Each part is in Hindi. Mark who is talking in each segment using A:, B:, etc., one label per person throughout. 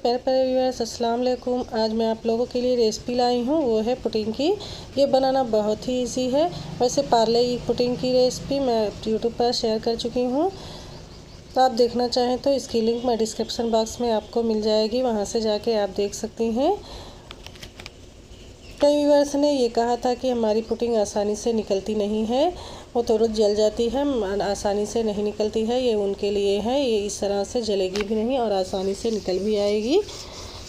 A: प्यारे प्यारे व्यूअर्स, अस्सलाम वालेकुम। आज मैं आप लोगों के लिए रेसिपी लाई हूँ, वो है पुडिंग की। ये बनाना बहुत ही इजी है। वैसे पार्ले पुडिंग की रेसिपी मैं यूट्यूब पर शेयर कर चुकी हूँ, तो आप देखना चाहें तो इसकी लिंक मैं डिस्क्रिप्शन बॉक्स में आपको मिल जाएगी, वहाँ से जाके आप देख सकती हैं। कई व्यूअर्स ने ये कहा था कि हमारी पुडिंग आसानी से निकलती नहीं है, वो तुरंत जल जाती है, आसानी से नहीं निकलती है। ये उनके लिए है, ये इस तरह से जलेगी भी नहीं और आसानी से निकल भी आएगी।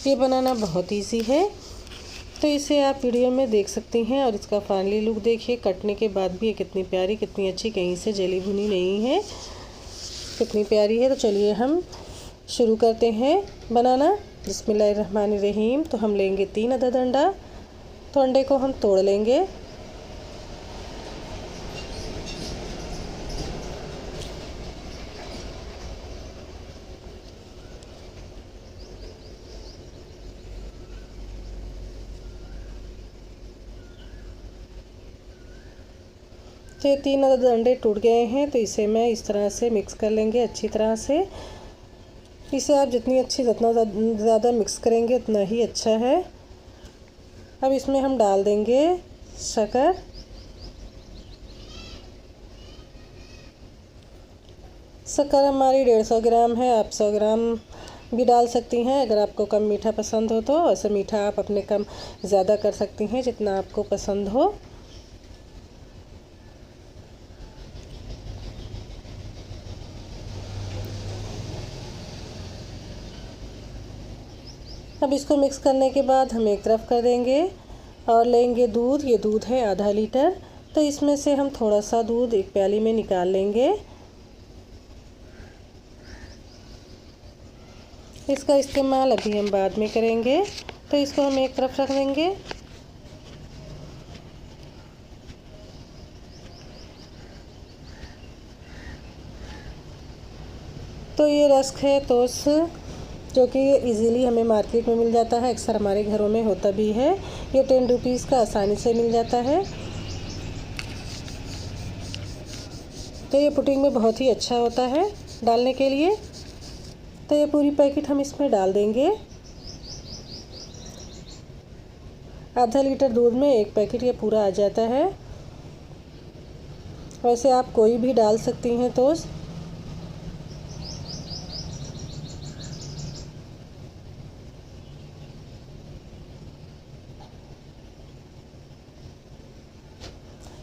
A: ये बनाना बहुत इजी है, तो इसे आप वीडियो में देख सकती हैं। और इसका फाइनली लुक देखिए, कटने के बाद भी ये कितनी प्यारी, कितनी अच्छी, कहीं से जली भुनी नहीं है, कितनी प्यारी है। तो चलिए हम शुरू करते हैं बनाना। बिस्मिल्लाहिर्रहमानिर्रहीम। तो हम लेंगे 3 अदद अंडा। तो अंडे को हम तोड़ लेंगे। तो ये 3 अदद अंडे टूट गए हैं, तो इसे मैं इस तरह से मिक्स कर लेंगे अच्छी तरह से। इसे आप जितना ज़्यादा मिक्स करेंगे उतना ही अच्छा है। अब इसमें हम डाल देंगे शक्कर। शक्कर हमारी 150 ग्राम है, आप 100 ग्राम भी डाल सकती हैं अगर आपको कम मीठा पसंद हो तो। वैसे मीठा आप अपने कम ज़्यादा कर सकती हैं जितना आपको पसंद हो। अब इसको मिक्स करने के बाद हम एक तरफ कर देंगे और लेंगे दूध। ये दूध है आधा लीटर, तो इसमें से हम थोड़ा सा दूध एक प्याली में निकाल लेंगे। इसका इस्तेमाल अभी हम बाद में करेंगे, तो इसको हम एक तरफ रख देंगे। तो ये रस्क है तोस, जो कि इजीली हमें मार्केट में मिल जाता है, अक्सर हमारे घरों में होता भी है। ये 10 रुपीज़ का आसानी से मिल जाता है। तो ये पुडिंग में बहुत ही अच्छा होता है डालने के लिए। तो ये पूरी पैकेट हम इसमें डाल देंगे। आधा लीटर दूध में एक पैकेट ये पूरा आ जाता है। वैसे आप कोई भी डाल सकती हैं तोस।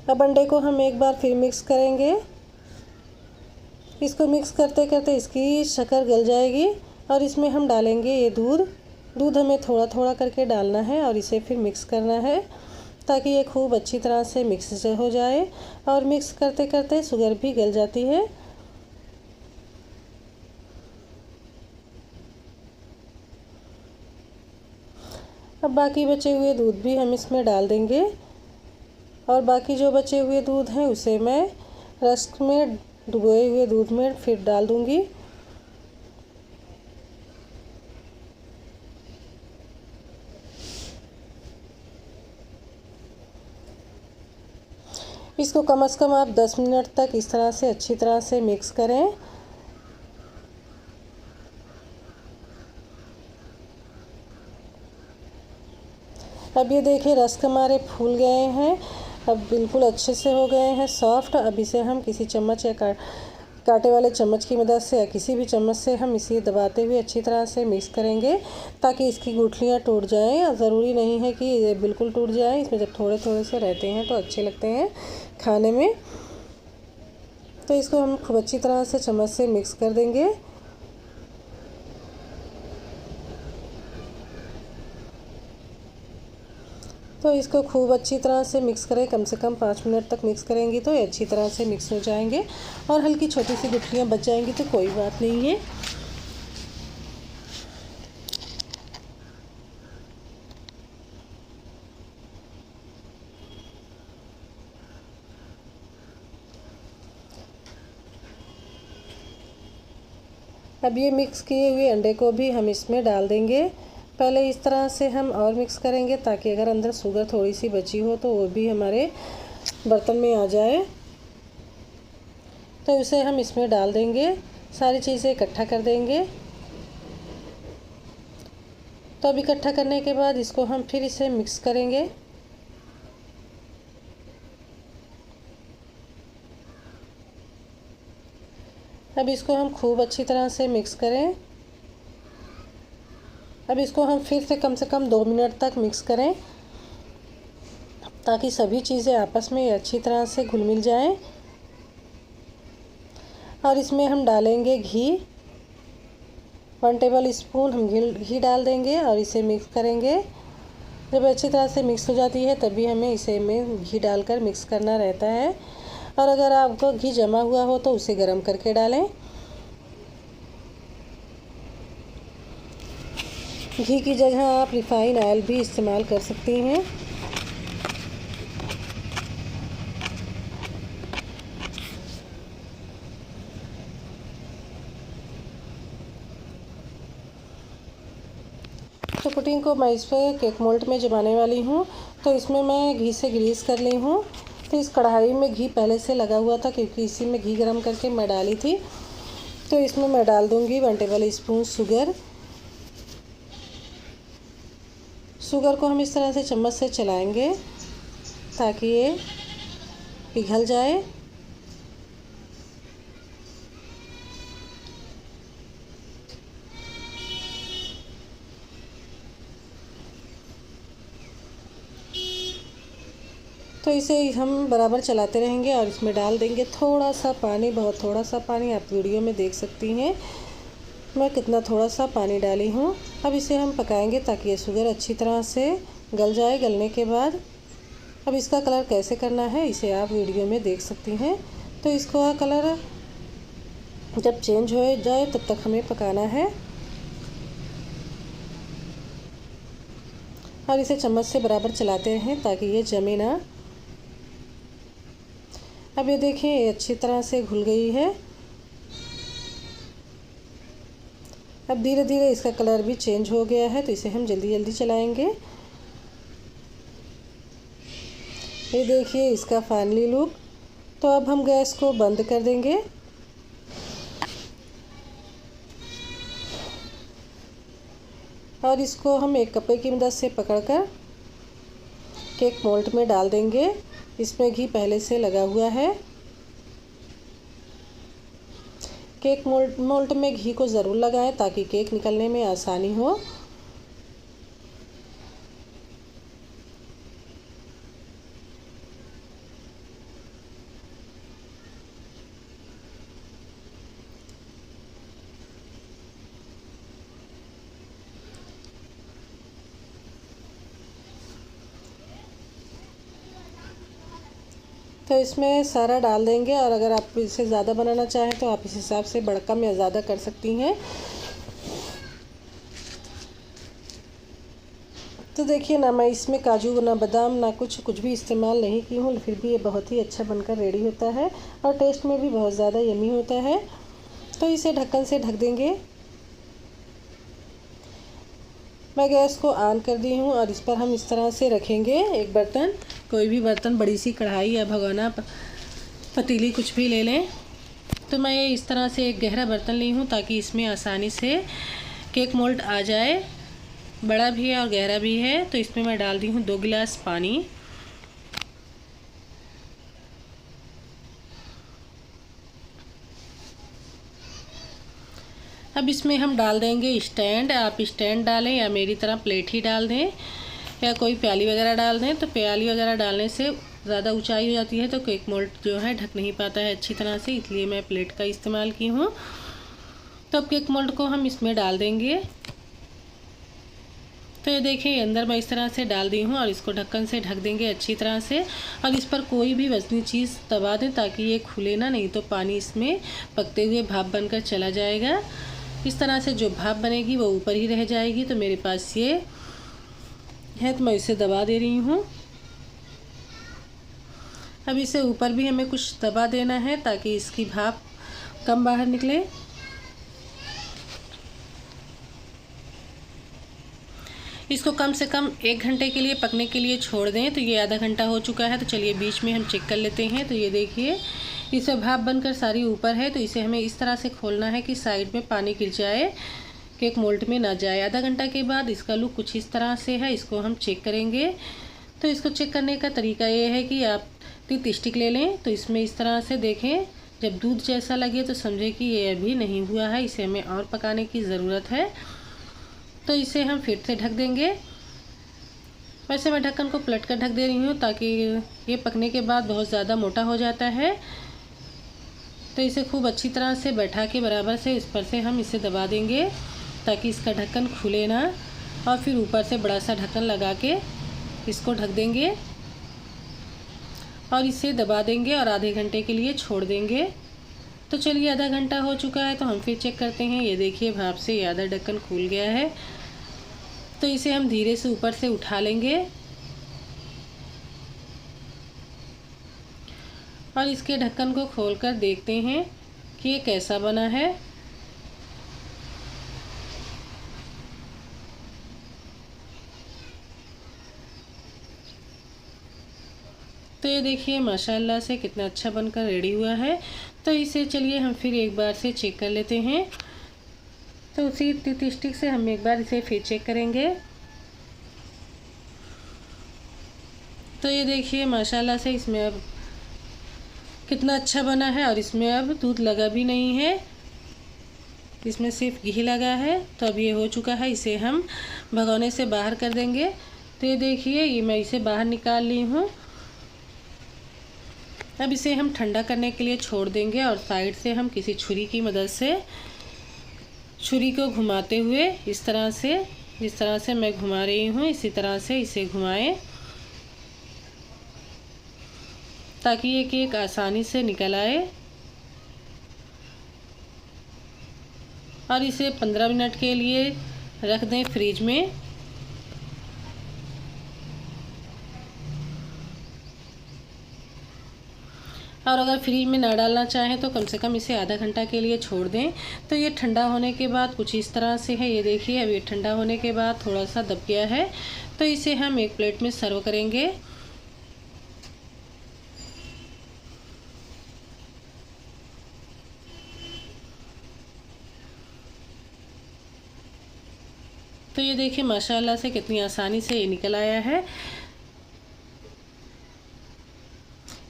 A: अब अंडे को हम एक बार फिर मिक्स करेंगे। इसको मिक्स करते करते इसकी शक्कर गल जाएगी और इसमें हम डालेंगे ये दूध। दूध हमें थोड़ा थोड़ा करके डालना है और इसे फिर मिक्स करना है ताकि ये खूब अच्छी तरह से मिक्स हो जाए। और मिक्स करते करते शुगर भी गल जाती है। अब बाकी बचे हुए दूध भी हम इसमें डाल देंगे और बाकी जो बचे हुए दूध हैं उसे मैं रस्क में, डुबोए हुए दूध में फिर डाल दूंगी। इसको कम से कम आप 10 मिनट तक इस तरह से अच्छी तरह से मिक्स करें। अब ये देखिए रस्क हमारे फूल गए हैं, अब बिल्कुल अच्छे से हो गए हैं सॉफ्ट। अब इसे हम किसी चम्मच या कांटे वाले चम्मच की मदद से या किसी भी चम्मच से हम इसे दबाते हुए अच्छी तरह से मिक्स करेंगे ताकि इसकी गुठलियाँ टूट जाएं। और ज़रूरी नहीं है कि ये बिल्कुल टूट जाएं, इसमें जब थोड़े थोड़े से रहते हैं तो अच्छे लगते हैं खाने में। तो इसको हम खूब अच्छी तरह से चम्मच से मिक्स कर देंगे। तो इसको खूब अच्छी तरह से मिक्स करें, कम से कम 5 मिनट तक मिक्स करेंगी तो ये अच्छी तरह से मिक्स हो जाएंगे। और हल्की छोटी सी गुठलियाँ बच जाएंगी तो कोई बात नहीं है। अब ये मिक्स किए हुए अंडे को भी हम इसमें डाल देंगे। पहले इस तरह से हम और मिक्स करेंगे ताकि अगर अंदर शुगर थोड़ी सी बची हो तो वो भी हमारे बर्तन में आ जाए। तो इसे हम इसमें डाल देंगे, सारी चीज़ें इकट्ठा कर देंगे। तो अब इकट्ठा करने के बाद इसको हम फिर इसे मिक्स करेंगे। अब इसको हम खूब अच्छी तरह से मिक्स करें। अब इसको हम फिर से कम 2 मिनट तक मिक्स करें ताकि सभी चीज़ें आपस में अच्छी तरह से घुल मिल जाएं। और इसमें हम डालेंगे घी, 1 टेबल स्पून हम घी डाल देंगे और इसे मिक्स करेंगे। जब अच्छी तरह से मिक्स हो जाती है तभी हमें इसे में घी डालकर मिक्स करना रहता है। और अगर आपको घी जमा हुआ हो तो उसे गर्म करके डालें। घी की जगह आप रिफाइन ऑयल भी इस्तेमाल कर सकती हैं। तो पुडिंग को मैं इस पर केक मोल्ड में जमाने वाली हूँ। तो इसमें मैं घी से ग्रीस कर ली हूँ। तो इस कढ़ाई में घी पहले से लगा हुआ था क्योंकि इसी में घी गरम करके मैं डाली थी। तो इसमें मैं डाल दूँगी 1 टेबल स्पून शुगर। शुगर को हम इस तरह से चम्मच से चलाएंगे ताकि ये पिघल जाए। तो इसे हम बराबर चलाते रहेंगे और इसमें डाल देंगे थोड़ा सा पानी, बहुत थोड़ा सा पानी। आप वीडियो में देख सकती हैं मैं कितना थोड़ा सा पानी डाली हूँ। अब इसे हम पकाएंगे ताकि ये शुगर अच्छी तरह से गल जाए। गलने के बाद अब इसका कलर कैसे करना है इसे आप वीडियो में देख सकती हैं। तो इसका कलर जब चेंज हो जाए तब तक हमें पकाना है और इसे चम्मच से बराबर चलाते हैं ताकि ये जमे ना। अब ये देखिए ये अच्छी तरह से घुल गई है। अब धीरे धीरे इसका कलर भी चेंज हो गया है तो इसे हम जल्दी जल्दी चलाएंगे। ये देखिए इसका फाइनली लुक। तो अब हम गैस को बंद कर देंगे और इसको हम एक कपड़े की मदद से पकड़कर केक मोल्ड में डाल देंगे। इसमें घी पहले से लगा हुआ है। केक मोल्ड में घी को ज़रूर लगाएं ताकि केक निकलने में आसानी हो। तो इसमें सारा डाल देंगे और अगर आप इसे ज़्यादा बनाना चाहें तो आप इस हिसाब से कम या ज़्यादा कर सकती हैं। तो देखिए ना, मैं इसमें काजू ना बादाम ना कुछ भी इस्तेमाल नहीं की हूँ, फिर भी ये बहुत ही अच्छा बनकर रेडी होता है और टेस्ट में भी बहुत ज़्यादा यम्मी होता है। तो इसे ढक्कन से ढक देंगे। मैं गैस को ऑन कर दी हूँ और इस पर हम इस तरह से रखेंगे एक बर्तन, कोई भी बर्तन, बड़ी सी कढ़ाई या भगोना, पतीली कुछ भी ले लें। तो मैं इस तरह से एक गहरा बर्तन ली हूँ ताकि इसमें आसानी से केक मोल्ड आ जाए। बड़ा भी है और गहरा भी है। तो इसमें मैं डाल दी हूँ 2 गिलास पानी। अब इसमें हम डाल देंगे स्टैंड। आप स्टैंड डालें या मेरी तरह प्लेट ही डाल दें या कोई प्याली वगैरह डाल दें। तो प्याली वगैरह डालने से ज़्यादा ऊंचाई हो जाती है तो केक मोल्ड जो है ढक नहीं पाता है अच्छी तरह से, इसलिए मैं प्लेट का इस्तेमाल की हूँ। तो अब केक मोल्ड को हम इसमें डाल देंगे। तो ये देखिए अंदर मैं इस तरह से डाल दी हूँ और इसको ढक्कन से ढक देंगे अच्छी तरह से। और इस पर कोई भी वजनी चीज़ दबा दें ताकि ये खुले ना, नहीं तो पानी इसमें पकते हुए भाप बनकर चला जाएगा। इस तरह से जो भाप बनेगी वो ऊपर ही रह जाएगी। तो मेरे पास ये है तो मैं इसे दबा दे रही हूँ। अब इसे ऊपर भी हमें कुछ दबा देना है ताकि इसकी भाप कम बाहर निकले। इसको कम से कम 1 घंटे के लिए पकने के लिए छोड़ दें। तो ये आधा घंटा हो चुका है। तो चलिए बीच में हम चेक कर लेते हैं। तो ये देखिए इसमें भाप बनकर सारी ऊपर है। तो इसे हमें इस तरह से खोलना है कि साइड में पानी गिर जाए। केक मोल्ड में ना जाए। आधा घंटा के बाद इसका लुक कुछ इस तरह से है, इसको हम चेक करेंगे। तो इसको चेक करने का तरीका ये है कि आप 3 स्टिक ले लें। तो इसमें इस तरह से देखें, जब दूध जैसा लगे तो समझे कि ये अभी नहीं हुआ है, इसे हमें और पकाने की ज़रूरत है। तो इसे हम फिर से ढक देंगे। वैसे मैं ढक्कन को पलट कर ढक दे रही हूँ ताकि ये पकने के बाद बहुत ज़्यादा मोटा हो जाता है। तो इसे खूब अच्छी तरह से बैठा के बराबर से इस पर से हम इसे दबा देंगे ताकि इसका ढक्कन खुले ना, और फिर ऊपर से बड़ा सा ढक्कन लगा के इसको ढक देंगे और इसे दबा देंगे और आधे घंटे के लिए छोड़ देंगे। तो चलिए आधा घंटा हो चुका है, तो हम फिर चेक करते हैं। ये देखिए भाप से ये आधा ढक्कन खुल गया है। तो इसे हम धीरे से ऊपर से उठा लेंगे और इसके ढक्कन को खोलकर देखते हैं कि ये कैसा बना है। तो ये देखिए माशाल्लाह से कितना अच्छा बनकर रेडी हुआ है। तो इसे चलिए हम फिर एक बार से चेक कर लेते हैं। तो उसी टी स्टिक से हम एक बार इसे फिर चेक करेंगे। तो ये देखिए माशाल्लाह से इसमें अब कितना अच्छा बना है और इसमें अब दूध लगा भी नहीं है, इसमें सिर्फ घी लगा है। तो अब ये हो चुका है, इसे हम भगोने से बाहर कर देंगे। तो ये देखिए ये मैं इसे बाहर निकाल ली हूँ। अब इसे हम ठंडा करने के लिए छोड़ देंगे और साइड से हम किसी छुरी की मदद से छुरी को घुमाते हुए इस तरह से, जिस तरह से मैं घुमा रही हूँ इसी तरह से इसे घुमाएं ताकि ये केक आसानी से निकल आए। और इसे 15 मिनट के लिए रख दें फ्रिज में। और अगर फ्रिज में ना डालना चाहें तो कम से कम इसे आधा घंटा के लिए छोड़ दें। तो ये ठंडा होने के बाद कुछ इस तरह से है। ये देखिए अब ये ठंडा होने के बाद थोड़ा सा दब गया है। तो इसे हम एक प्लेट में सर्व करेंगे। तो ये देखिए माशाल्लाह से कितनी आसानी से ये निकल आया है।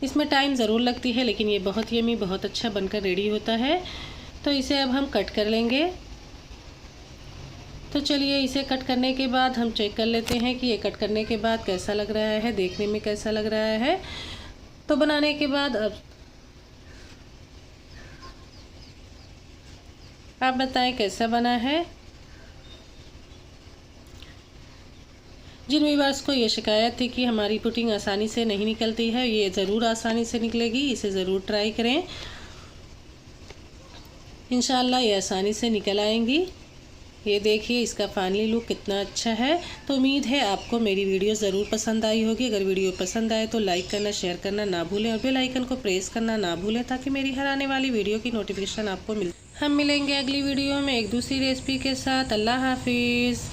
A: इसमें टाइम ज़रूर लगती है लेकिन ये बहुत यमी, बहुत अच्छा बनकर रेडी होता है। तो इसे अब हम कट कर लेंगे। तो चलिए इसे कट करने के बाद हम चेक कर लेते हैं कि ये कट करने के बाद कैसा लग रहा है, देखने में कैसा लग रहा है। तो बनाने के बाद अब आप बताएं कैसा बना है। जिन व्यूअर्स को ये शिकायत थी कि हमारी पुडिंग आसानी से नहीं निकलती है, ये ज़रूर आसानी से निकलेगी। इसे ज़रूर ट्राई करें, इंशाल्लाह ये आसानी से निकल आएंगी। ये देखिए इसका फाइनली लुक कितना अच्छा है। तो उम्मीद है आपको मेरी वीडियो ज़रूर पसंद आई होगी। अगर वीडियो पसंद आए तो लाइक करना, शेयर करना ना भूलें और बेल आइकन को प्रेस करना ना भूलें ताकि मेरी हर आने वाली वीडियो की नोटिफिकेशन आपको मिले। हम मिलेंगे अगली वीडियो में एक दूसरी रेसिपी के साथ। अल्लाह हाफिज़।